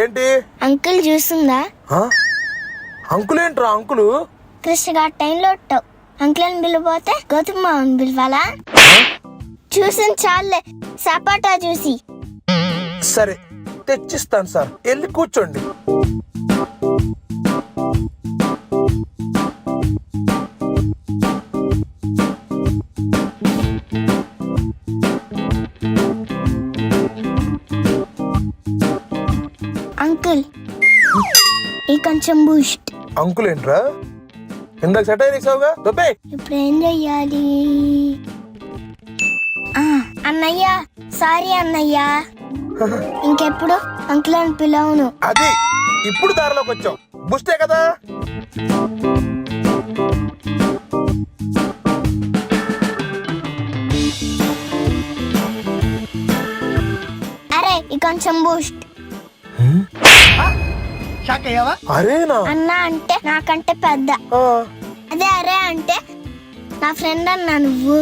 ఏంటి uncle చూస్తుందా? Uncle ఏంట్రా uncle? Krishna గా టైంలో అంకుల్ అని పిలిపోతే గౌతమ్ మామని పిలవాలా? చూసిన చాలే, సపాటా చూసి. సరే తెచ్చిస్తాను సార్, వెళ్ళి కూర్చోండి. అంకుల్ ఈ కొంచెం బూస్ట్. అంకుల్ ఏంట్రా ఇందాక సెట్ అయ్యేసావుగా, దొబ్బే. ఇప్పుడు ఏం చెయ్యాలి? అన్నయ్య సారీ అన్నయ్య, ఇంకెప్పుడు అంకుల్ అని పిలవను. అది ఇప్పుడు దారిలోకి వచ్చావు, బుష్టే కదా. అరే ఈ కొంచెం బూస్ట్. అరేనా అన్న అంటే నాకంటే పెద్ద, అదే అరే అంటే నా ఫ్రెండ్ అన్నా. నువ్వు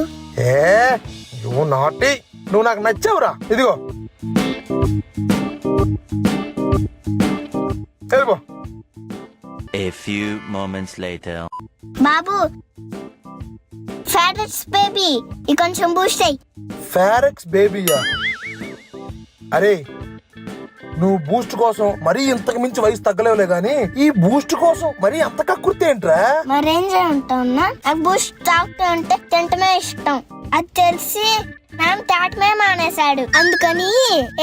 నాటి, నువ్వు నాకు నచ్చావురా. ఇదిగో వెళ్ళిపో. A few moments later. Babu forex baby ఈ కొంచెం బూస్ట్ అయ్యి. ఫారెక్స్ బేబీయా? అరే నువ్వు బూస్ట్ కోసం మరీ ఇంతకు మించి వయసు తగ్గలేవులే గాని, ఈ బూస్ట్ కోసం మరీ అంత కక్కుర్తి ఏంట్రా? మరేం చేయమంటావు? నాకు బూస్ట్ తాగుతూ ఉంటే తింటమే ఇష్టం. అది తెలిసి మ్యామ్ తాటమే మానేశాడు, అందుకని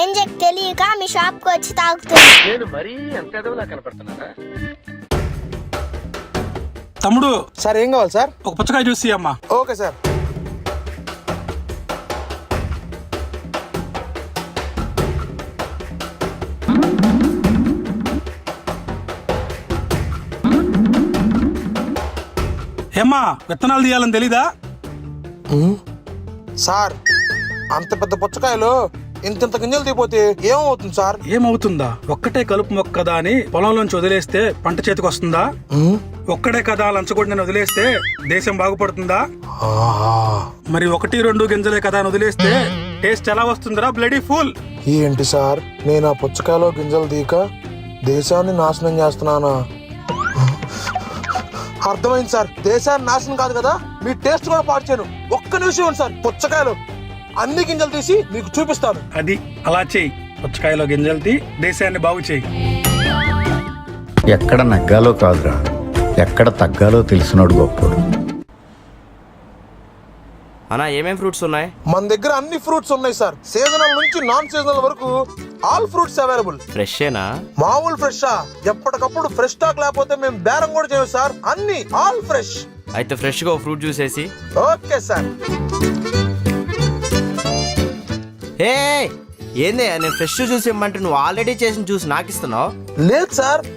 ఏం చెప్పి తెలియక మీ షాప్ కు వచ్చి తాగుతుంది. తమ్ముడు సార్ ఏం కావాలి సార్? ఒక పుచ్చకాయ చూసి అమ్మా. Okay sir. ఏమ్మా విత్తనాలు తీయాలని తెలీదా? సార్ అంత పెద్ద పుచ్చకాయలు ఇంత గింజలు తీపోతే ఏమవుతుంది సార్? ఏమవుతుందా? ఒక్కటే కలుపు మొక్క కదా అని పొలంలోంచి వదిలేస్తే పంట చేతికి వస్తుందా? ఒక్కడే కదా లంచగొండని వదిలేస్తే దేశం బాగుపడుతుందా? మరి 1-2 గింజలే కదా అని వదిలేస్తే టేస్ట్ ఎలా వస్తుందిరా బ్లడీ ఫుల్? ఏంటి సార్, నేను ఆ పుచ్చకాయలో గింజలు తీక దేశాన్ని నాశనం చేస్తున్నానా? అర్థమైంది సార్, దేశాన్ని నాశనం కాదు కదా, మీ టేస్ట్ కూడా పాడు చేయను. ఒక్క నిమిషం ఉంది సార్, పుచ్చకాయలు అన్ని గింజలు తీసి మీకు చూపిస్తాను. అది అలా చెయ్యి, పుచ్చకాయలో గింజలు తీ, దేశాన్ని బాగు చెయ్యి. ఎక్కడ నగ్గాలో కాదురా, ఎక్కడ తగ్గాలో తెలిసినోడు గొప్పోడు. అన్నా ఏమేం ఫ్రూట్స్ ఉన్నాయి? మన దగ్గర అన్ని ఫ్రూట్స్ ఉన్నాయి సార్, సీజనల్ నుంచి నాన్ సీజనల్ వరకు ఆల్ ఫ్రూట్స్ అవైలబుల్. ఫ్రెషేనా? మామూలు ఫ్రెషా? ఎప్పటికప్పుడు ఫ్రెష్ స్టాక్ లేకపోతే మేము బేరం కూడా చేయము సార్, అన్ని ఆల్ ఫ్రెష్. అయితే ఫ్రెష్ గా ఫ్రూట్ చూసేసి. Okay sir. ఏంది నేను ఫ్రెష్ జ్యూస్ ఇమ్మంటే నువ్వు ఆల్రెడీ చేసిన జ్యూస్ నాకు ఇస్తున్నావు? లేదు సార్,